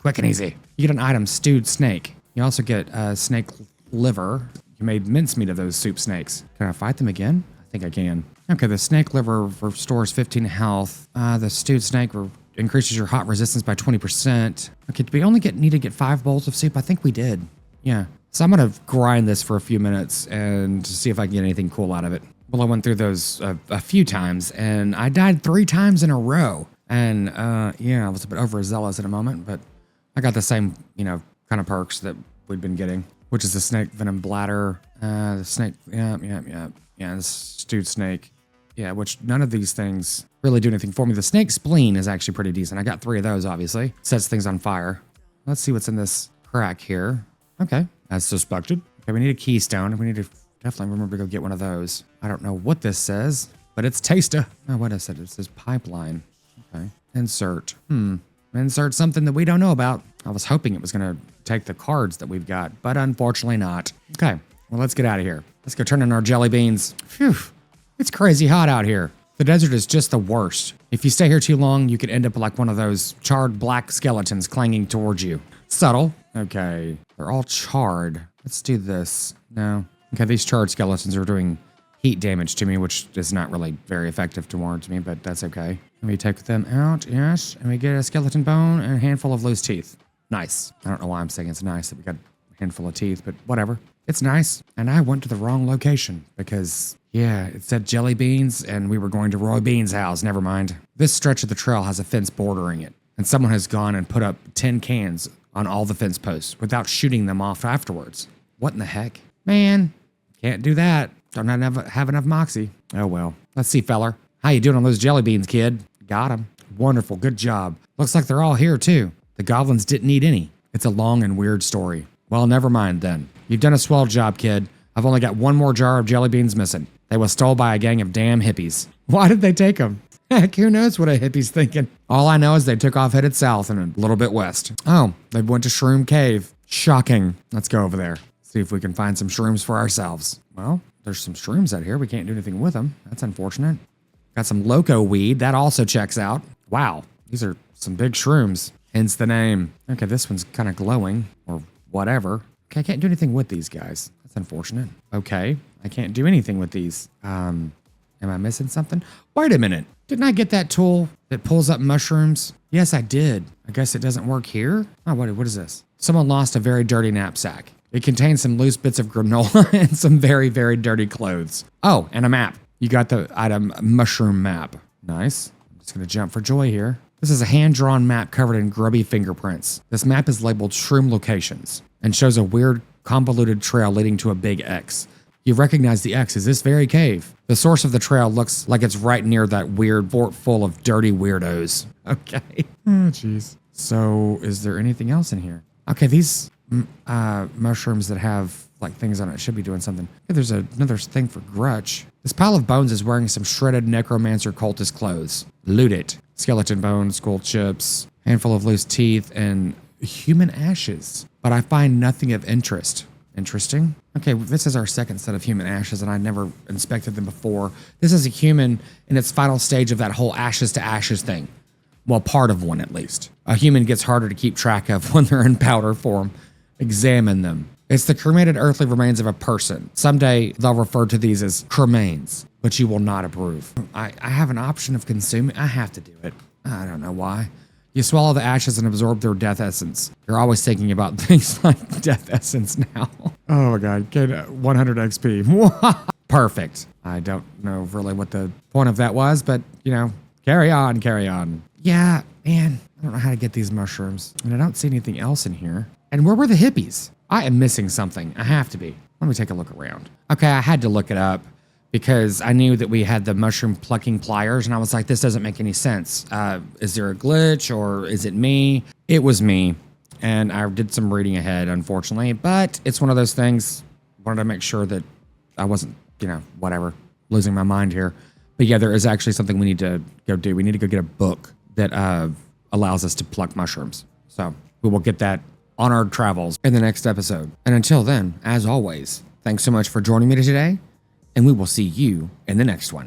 Quick and easy. You get an item, stewed snake. You also get snake liver. You made mincemeat of those soup snakes. Can I fight them again? I think I can. Okay, the snake liver restores 15 health. The stewed snake increases your hot resistance by 20%. Okay, do we only need to get 5 bowls of soup? I think we did. Yeah. So I'm going to grind this for a few minutes and see if I can get anything cool out of it. Well, I went through those a few times, and I died 3 times in a row. And, yeah, I was a bit overzealous at a moment, but I got the same, kind of perks that we'd been getting, which is the snake venom bladder, the snake, yeah, the stewed snake. Yeah, which none of these things really do anything for me. The snake spleen is actually pretty decent. I got 3 of those, obviously. Sets things on fire. Let's see what's in this crack here. Okay, as suspected. Okay, we need a keystone. We need to definitely remember to go get one of those. I don't know what this says, but it's taster. Oh, what is it? It says pipeline. Okay, insert. Insert something that we don't know about. I was hoping it was going to take the cards that we've got, but unfortunately not. Okay, well, let's get out of here. Let's go turn in our jelly beans. Phew. It's crazy hot out here. The desert is just the worst. If you stay here too long, you could end up like one of those charred black skeletons clanging towards you. Subtle. Okay, they're all charred. Let's do this. No. Okay, these charred skeletons are doing heat damage to me, which is not really very effective towards me, but that's okay. Let me take them out, yes, and we get a skeleton bone and a handful of loose teeth. Nice. I don't know why I'm saying it's nice that we got a handful of teeth, but whatever. It's nice. And I went to the wrong location because, yeah, it said jelly beans and we were going to Roy Bean's house. Never mind. This stretch of the trail has a fence bordering it, and someone has gone and put up 10 cans on all the fence posts without shooting them off afterwards. What in the heck? Man, can't do that. Don't have enough moxie. Oh well. Let's see, feller. How you doing on those jelly beans, kid? Got 'em. Wonderful. Good job. Looks like they're all here too. The goblins didn't eat any. It's a long and weird story. Well, never mind then. You've done a swell job, kid. I've only got one more jar of jelly beans missing. They was stole by a gang of damn hippies. Why did they take them? Heck, who knows what a hippie's thinking? All I know is they took off headed south and a little bit west. Oh, they went to Shroom Cave. Shocking. Let's go over there. See if we can find some shrooms for ourselves. Well, there's some shrooms out here. We can't do anything with them. That's unfortunate. Got some loco weed. That also checks out. Wow, these are some big shrooms. Hence the name. Okay, this one's kind of glowing or whatever. Okay, I can't do anything with these guys. That's unfortunate. Okay, I can't do anything with these. Am I missing something? Wait a minute. Didn't I get that tool that pulls up mushrooms? Yes, I did. I guess it doesn't work here. Oh, what is this? Someone lost a very dirty knapsack. It contains some loose bits of granola and some very, very dirty clothes. Oh, and a map. You got the item mushroom map. Nice. I'm just going to jump for joy here. This is a hand-drawn map covered in grubby fingerprints. This map is labeled shroom locations and shows a weird, convoluted trail leading to a big X. You recognize the X as this very cave. The source of the trail looks like it's right near that weird fort full of dirty weirdos. Okay. Oh, jeez. So, is there anything else in here? Okay, these mushrooms that have like things on it should be doing something. Okay, there's another thing for Grutch. This pile of bones is wearing some shredded necromancer cultist clothes. Loot it. Skeleton bones, skull chips, handful of loose teeth, and human ashes. But I find nothing of interest. Interesting. Okay, this is our second set of human ashes, and I'd never inspected them before. This is a human in its final stage of that whole ashes to ashes thing. Well, part of one at least. A human gets harder to keep track of when they're in powder form. Examine them. It's the cremated earthly remains of a person. Someday they'll refer to these as cremains, but you will not approve. I have an option of consuming. I have to do it. I don't know why. You swallow the ashes and absorb their death essence. You're always thinking about things like death essence now. Oh my God, get 100 XP. Perfect. I don't know really what the point of that was, but you know, carry on, carry on. Yeah, man, I don't know how to get these mushrooms. And I don't see anything else in here. And where were the hippies? I am missing something. I have to be. Let me take a look around. Okay, I had to look it up because I knew that we had the mushroom plucking pliers, and I was like, this doesn't make any sense. Is there a glitch or is it me? It was me, and I did some reading ahead, unfortunately, but it's one of those things. Wanted to make sure that I wasn't, you know, whatever, losing my mind here. But yeah, there is actually something we need to go do. We need to go get a book that allows us to pluck mushrooms. So we will get that on our travels in the next episode. And until then, as always, thanks so much for joining me today, and we will see you in the next one.